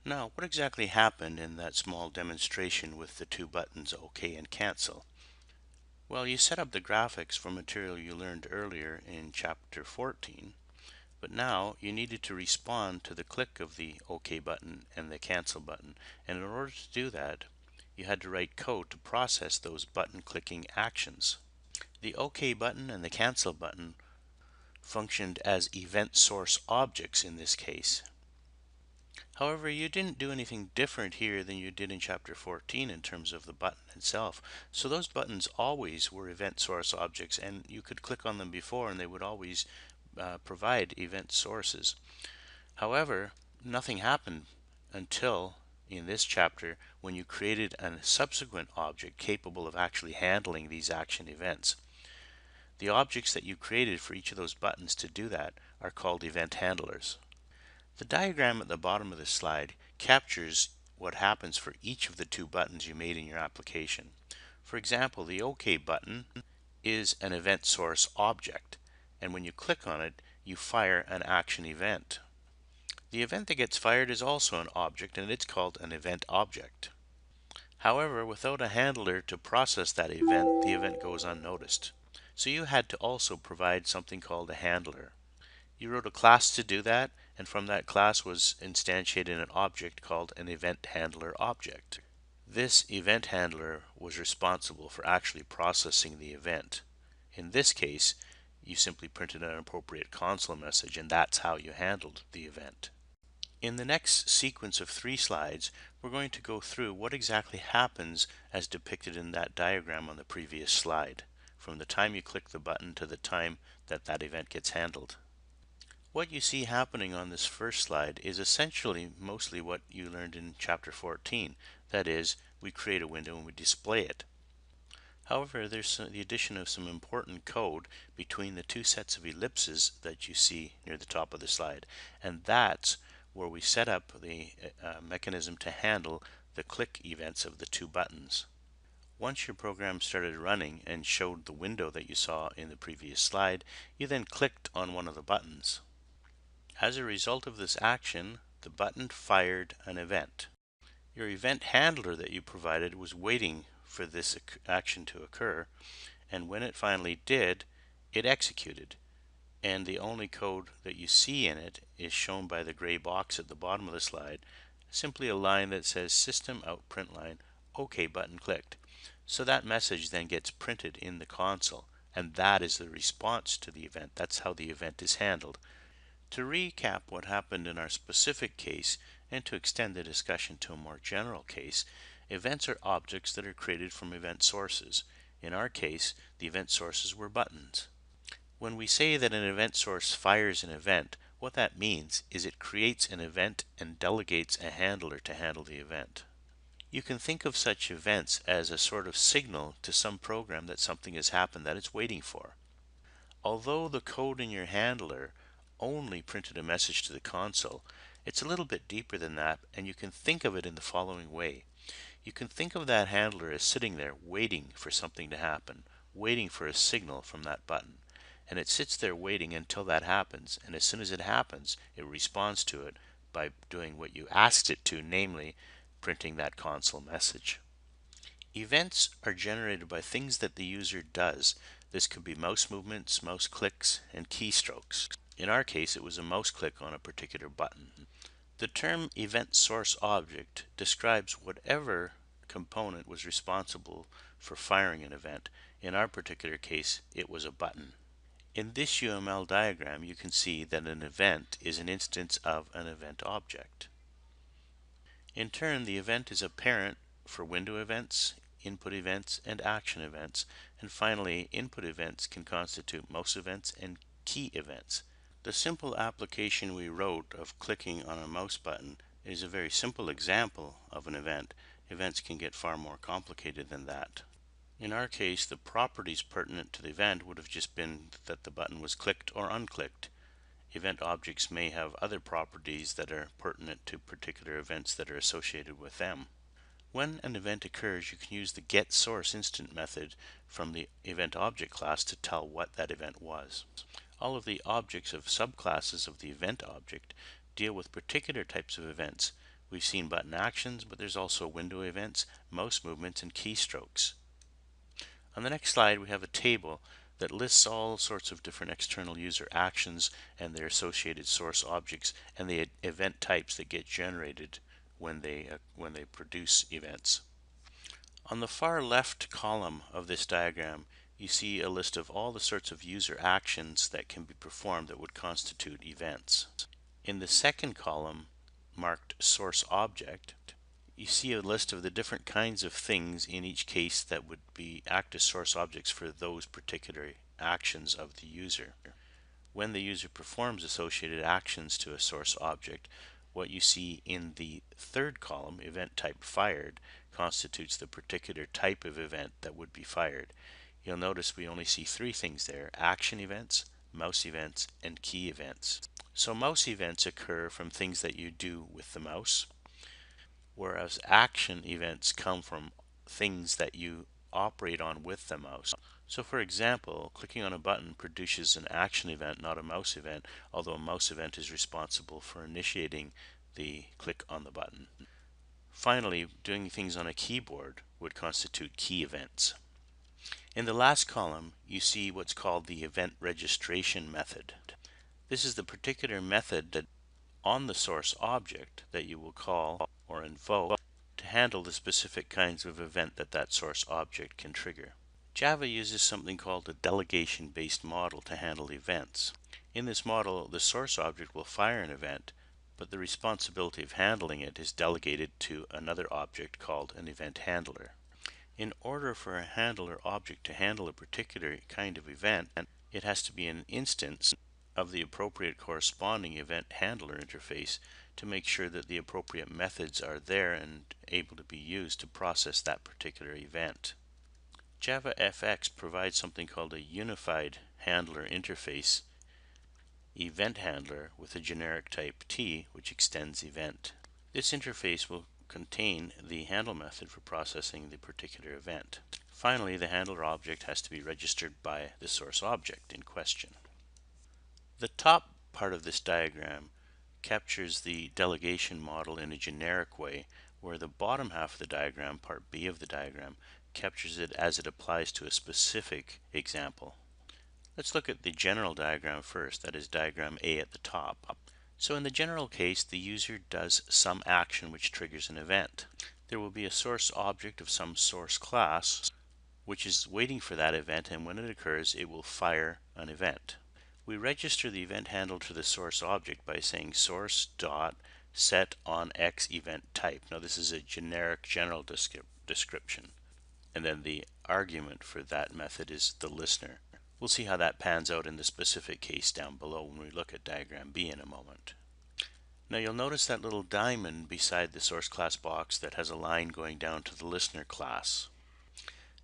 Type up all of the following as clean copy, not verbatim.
Now, what exactly happened in that small demonstration with the two buttons OK and Cancel? Well, you set up the graphics for material you learned earlier in Chapter 14, but now you needed to respond to the click of the OK button and the Cancel button, and in order to do that, you had to write code to process those button clicking actions. The OK button and the Cancel button functioned as event source objects in this case. However, you didn't do anything different here than you did in Chapter 14 in terms of the button itself. So those buttons always were event source objects, and you could click on them before and they would always provide event sources. However, nothing happened until in this chapter when you created a subsequent object capable of actually handling these action events. The objects that you created for each of those buttons to do that are called event handlers. The diagram at the bottom of the slide captures what happens for each of the two buttons you made in your application. For example, the OK button is an event source object, and when you click on it, you fire an action event. The event that gets fired is also an object, and it's called an event object. However, without a handler to process that event, the event goes unnoticed. So you had to also provide something called a handler. You wrote a class to do that, and from that class was instantiated an object called an event handler object. This event handler was responsible for actually processing the event. In this case, you simply printed an appropriate console message, and that's how you handled the event. In the next sequence of 3 slides, we're going to go through what exactly happens as depicted in that diagram on the previous slide, from the time you click the button to the time that that event gets handled. What you see happening on this first slide is essentially mostly what you learned in Chapter 14. That is, we create a window and we display it. However, there's the addition of some important code between the two sets of ellipses that you see near the top of the slide, and that's where we set up the mechanism to handle the click events of the two buttons. Once your program started running and showed the window that you saw in the previous slide, you then clicked on one of the buttons. As a result of this action, the button fired an event. Your event handler that you provided was waiting for this action to occur, and when it finally did, it executed. And the only code that you see in it is shown by the gray box at the bottom of the slide, simply a line that says system out print line, OK button clicked. So that message then gets printed in the console, and that is the response to the event. That's how the event is handled. To recap what happened in our specific case, and to extend the discussion to a more general case, events are objects that are created from event sources. In our case, the event sources were buttons. When we say that an event source fires an event, what that means is it creates an event and delegates a handler to handle the event. You can think of such events as a sort of signal to some program that something has happened that it's waiting for. Although the code in your handler only printed a message to the console, it's a little bit deeper than that, and you can think of it in the following way. You can think of that handler as sitting there waiting for something to happen, waiting for a signal from that button. And it sits there waiting until that happens, and as soon as it happens, it responds to it by doing what you asked it to, namely printing that console message. Events are generated by things that the user does. This could be mouse movements, mouse clicks, and keystrokes. In our case, it was a mouse click on a particular button. The term event source object describes whatever component was responsible for firing an event. In our particular case, it was a button. In this UML diagram, you can see that an event is an instance of an event object. In turn, the event is a parent for window events, input events, and action events. And finally, input events can constitute mouse events and key events. The simple application we wrote of clicking on a mouse button is a very simple example of an event. Events can get far more complicated than that. In our case, the properties pertinent to the event would have just been that the button was clicked or unclicked. Event objects may have other properties that are pertinent to particular events that are associated with them. When an event occurs, you can use the getSourceInstant method from the event object class to tell what that event was. All of the objects of subclasses of the event object deal with particular types of events, We've seen button actions, but there's also window events, mouse movements, and keystrokes. On the next slide, we have a table that lists all sorts of different external user actions and their associated source objects and the event types that get generated when they produce events. On the far left column of this diagram, you see a list of all the sorts of user actions that can be performed that would constitute events. In the second column, marked Source Object, you see a list of the different kinds of things in each case that would act as source objects for those particular actions of the user. When the user performs associated actions to a source object, what you see in the third column, event type fired, constitutes the particular type of event that would be fired. You'll notice we only see three things there: action events, mouse events, and key events. So mouse events occur from things that you do with the mouse, whereas action events come from things that you operate on with the mouse. So for example, clicking on a button produces an action event, not a mouse event, although a mouse event is responsible for initiating the click on the button. Finally, doing things on a keyboard would constitute key events. In the last column, you see what's called the event registration method. This is the particular method that on the source object that you will call or invoke to handle the specific kinds of event that source object can trigger. Java uses something called a delegation-based model to handle events. In this model, the source object will fire an event, but the responsibility of handling it is delegated to another object called an event handler. In order for a handler object to handle a particular kind of event, it has to be an instance of the appropriate corresponding event handler interface to make sure that the appropriate methods are there and able to be used to process that particular event. JavaFX provides something called a unified handler interface event handler with a generic type T, which extends event. This interface will contain the handle method for processing the particular event. Finally, the handler object has to be registered by the source object in question. The top part of this diagram captures the delegation model in a generic way, where the bottom half of the diagram, part B of the diagram, captures it as it applies to a specific example. Let's look at the general diagram first, that is diagram A at the top. So in the general case, the user does some action which triggers an event. There will be a source object of some source class which is waiting for that event, and when it occurs it will fire an event. We register the event handler to the source object by saying source.setOnExEventType. Now this is a generic general description, and then the argument for that method is the listener. We'll see how that pans out in the specific case down below when we look at diagram B in a moment. Now you'll notice that little diamond beside the source class box that has a line going down to the listener class.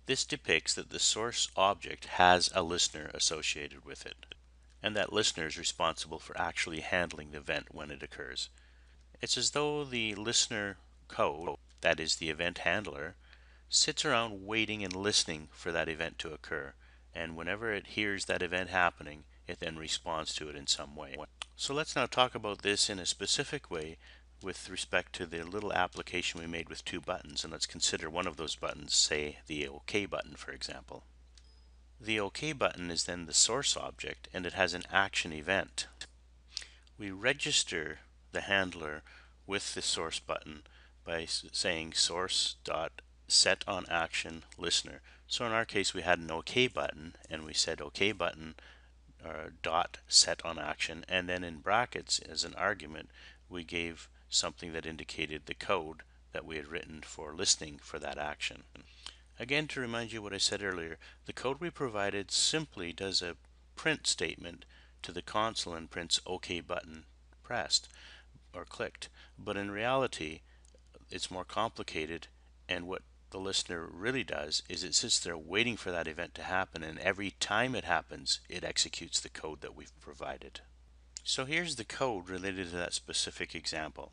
This depicts that the source object has a listener associated with it, and that listener is responsible for actually handling the event when it occurs. It's as though the listener code, that is the event handler, sits around waiting and listening for that event to occur, and whenever it hears that event happening, it then responds to it in some way. So let's now talk about this in a specific way with respect to the little application we made with two buttons, and let's consider one of those buttons, say the OK button for example. The OK button is then the source object, and it has an action event. We register the handler with the source button by saying source.setOnActionListener. So in our case we had an OK button, and we said OK button dot set on action, and then in brackets as an argument we gave something that indicated the code that we had written for listening for that action. Again, to remind you what I said earlier, the code we provided simply does a print statement to the console and prints OK button pressed or clicked, but in reality it's more complicated, and what the listener really does is it sits there waiting for that event to happen, and every time it happens it executes the code that we've provided. So here's the code related to that specific example.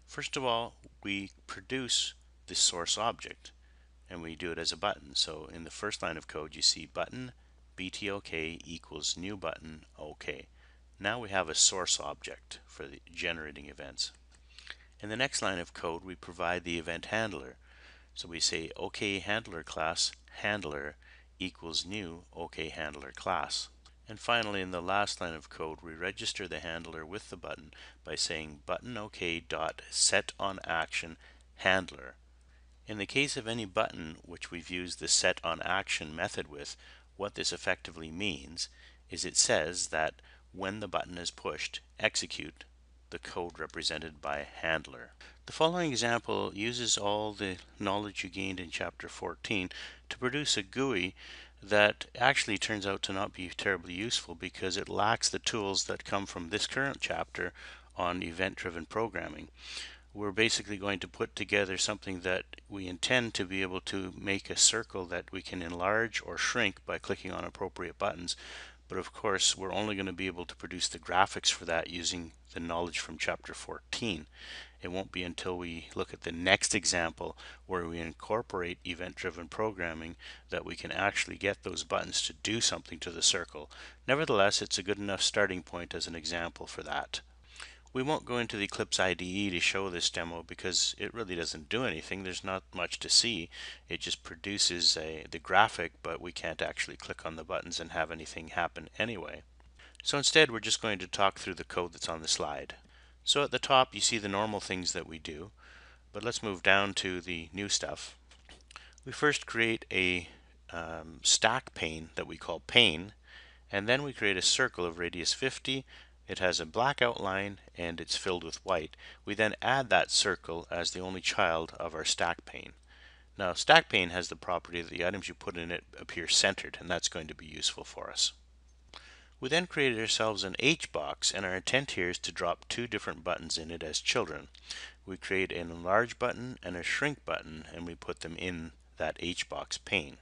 First of all, we produce the source object, and we do it as a button. So in the first line of code you see button btok equals new button OK. Now we have a source object for the generating events. In the next line of code, we provide the event handler. So we say OK handler class handler equals new OK handler class. And finally, in the last line of code, we register the handler with the button by saying button OK dot set on action handler. In the case of any button which we've used the set on action method with, what this effectively means is it says that when the button is pushed, execute the code represented by handler. The following example uses all the knowledge you gained in chapter 14 to produce a GUI that actually turns out to not be terribly useful because it lacks the tools that come from this current chapter on event-driven programming. We're basically going to put together something that we intend to be able to make a circle that we can enlarge or shrink by clicking on appropriate buttons. But of course, we're only going to be able to produce the graphics for that using the knowledge from chapter 14. It won't be until we look at the next example where we incorporate event-driven programming that we can actually get those buttons to do something to the circle. Nevertheless, it's a good enough starting point as an example for that. We won't go into the Eclipse IDE to show this demo because it really doesn't do anything. There's not much to see. It just produces the graphic, but we can't actually click on the buttons and have anything happen anyway. So instead, we're just going to talk through the code that's on the slide. So at the top, you see the normal things that we do, but let's move down to the new stuff. We first create a stack pane that we call pane, and then we create a circle of radius 50. It has a black outline and it's filled with white. We then add that circle as the only child of our stack pane. Now, stack pane has the property that the items you put in it appear centered, and that's going to be useful for us. We then created ourselves an H box, and our intent here is to drop two different buttons in it as children. We create an enlarge button and a shrink button, and we put them in that H box pane.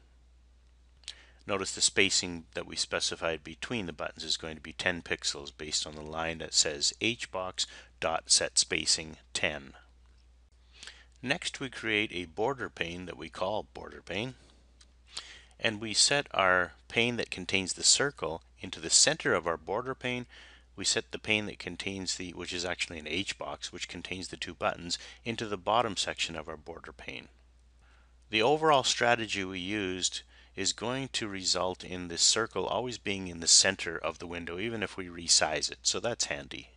Notice the spacing that we specified between the buttons is going to be 10 pixels based on the line that says hbox.setSpacing10. Next, we create a border pane that we call border pane, and we set our pane that contains the circle into the center of our border pane. We set the pane that contains which is actually an hbox, which contains the two buttons, into the bottom section of our border pane. The overall strategy we used is going to result in this circle always being in the center of the window, even if we resize it. So that's handy.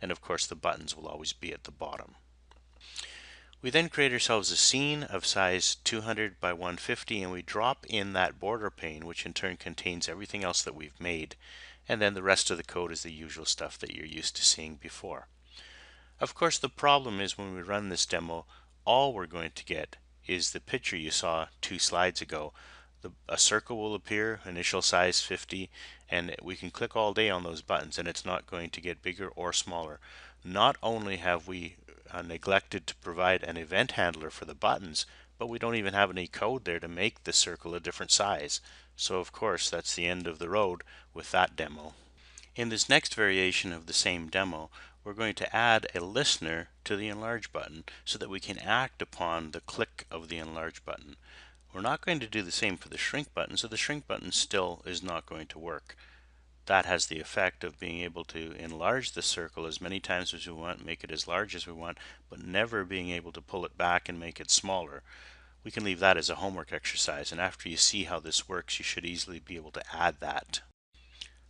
And of course, the buttons will always be at the bottom. We then create ourselves a scene of size 200 by 150, and we drop in that border pane, which in turn contains everything else that we've made. And then the rest of the code is the usual stuff that you're used to seeing before. Of course, the problem is when we run this demo, all we're going to get is the picture you saw 2 slides ago. A circle will appear, initial size 50, and we can click all day on those buttons and it's not going to get bigger or smaller. Not only have we neglected to provide an event handler for the buttons, but we don't even have any code there to make the circle a different size. So of course that's the end of the road with that demo. In this next variation of the same demo, we're going to add a listener to the enlarge button so that we can act upon the click of the enlarge button. We're not going to do the same for the shrink button, so the shrink button still is not going to work. That has the effect of being able to enlarge the circle as many times as we want, make it as large as we want, but never being able to pull it back and make it smaller. We can leave that as a homework exercise, and after you see how this works, you should easily be able to add that.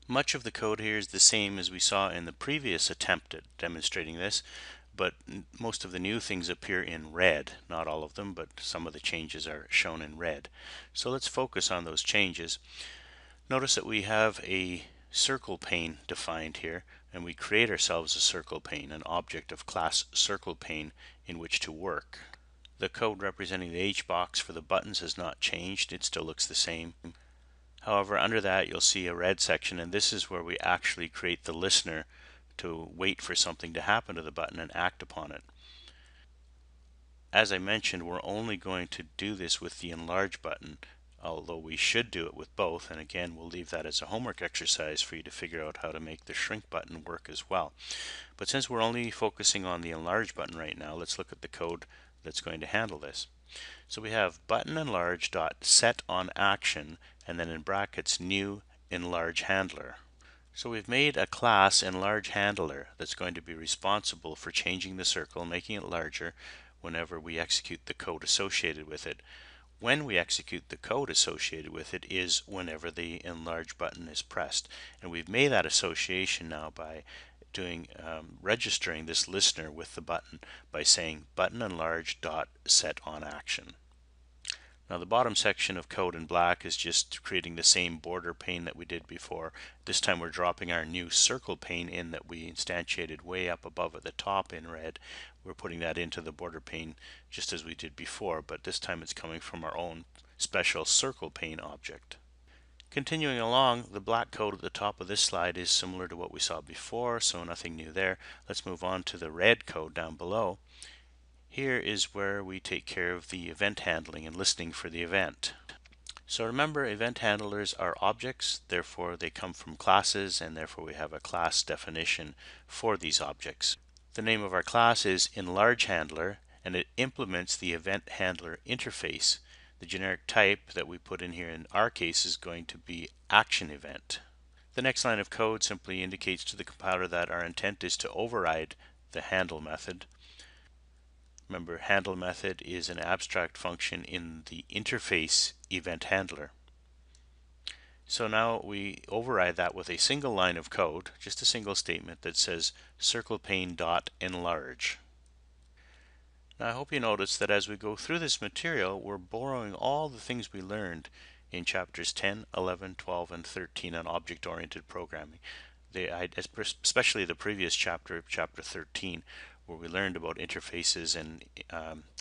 Much of the code here is the same as we saw in the previous attempt at demonstrating this, but most of the new things appear in red. Not all of them, but some of the changes are shown in red. So let's focus on those changes. Notice that we have a circle pane defined here, and we create ourselves a circle pane, an object of class circle pane in which to work. The code representing the H box for the buttons has not changed. It still looks the same. However, under that you'll see a red section, and this is where we actually create the listener to wait for something to happen to the button and act upon it. As I mentioned, we're only going to do this with the enlarge button, although we should do it with both, and again we'll leave that as a homework exercise for you to figure out how to make the shrink button work as well. But since we're only focusing on the enlarge button right now, let's look at the code that's going to handle this. So we have button enlarge dot set on action, and then in brackets new enlarge handler. So we've made a class Enlarge handler that's going to be responsible for changing the circle, making it larger whenever we execute the code associated with it. When we execute the code associated with it is whenever the Enlarge button is pressed. And we've made that association now by doing registering this listener with the button by saying button enlarge dot set on action. Now the bottom section of code in black is just creating the same border pane that we did before. This time we're dropping our new circle pane in that we instantiated way up above at the top in red. We're putting that into the border pane just as we did before, but this time it's coming from our own special circle pane object. Continuing along, the black code at the top of this slide is similar to what we saw before, so nothing new there. Let's move on to the red code down below. Here is where we take care of the event handling and listening for the event. So remember, event handlers are objects, therefore they come from classes, and therefore we have a class definition for these objects. The name of our class is Enlarge handler, and it implements the event handler interface. The generic type that we put in here in our case is going to be action event. The next line of code simply indicates to the compiler that our intent is to override the handle method. Remember, handle method is an abstract function in the interface event handler. So now we override that with a single line of code, just a single statement that says CirclePane.enlarge. Now I hope you notice that as we go through this material, we're borrowing all the things we learned in chapters 10, 11, 12, and 13 on object-oriented programming. Especially the previous chapter, chapter 13, where we learned about interfaces and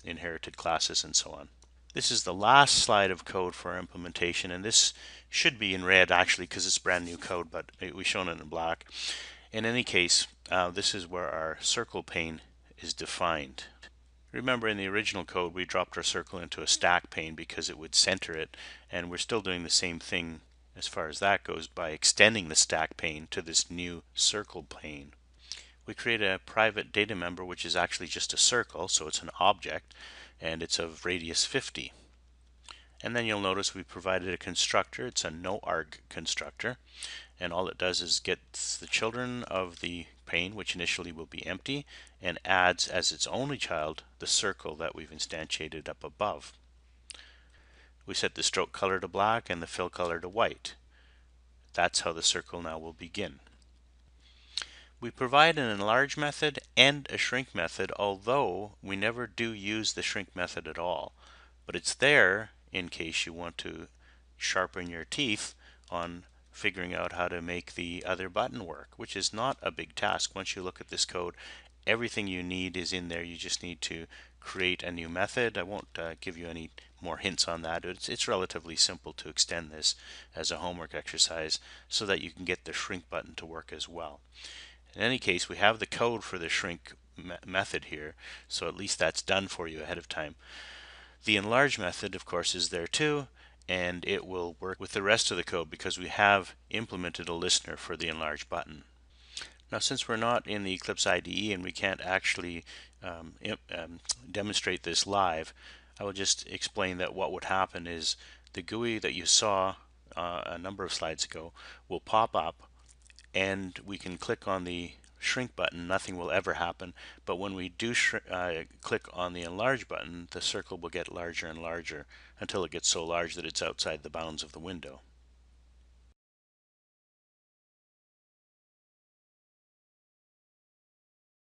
inherited classes and so on. This is the last slide of code for our implementation, and this should be in red actually because it's brand new code, but we've shown it in black. In any case, this is where our circle pane is defined. Remember, in the original code we dropped our circle into a stack pane because it would center it, and we're still doing the same thing as far as that goes by extending the stack pane to this new circle pane. We create a private data member which is actually just a circle, so it's an object and it's of radius 50. And then you'll notice we provided a constructor. It's a noarg constructor, and all it does is gets the children of the pane, which initially will be empty, and adds as its only child the circle that we've instantiated up above. We set the stroke color to black and the fill color to white. That's how the circle now will begin. We provide an enlarge method and a shrink method, although we never do use the shrink method at all. But it's there in case you want to sharpen your teeth on figuring out how to make the other button work, which is not a big task. Once you look at this code, everything you need is in there. You just need to create a new method. I won't give you any more hints on that. It's relatively simple to extend this as a homework exercise so that you can get the shrink button to work as well. In any case, we have the code for the shrink method here, so at least that's done for you ahead of time. The enlarge method, of course, is there too, and it will work with the rest of the code because we have implemented a listener for the enlarge button. Now, since we're not in the Eclipse IDE and we can't actually demonstrate this live, I will just explain that what would happen is the GUI that you saw a number of slides ago will pop up, and we can click on the shrink button. Nothing will ever happen, but when we do click on the enlarge button, the circle will get larger and larger until it gets so large that it's outside the bounds of the window.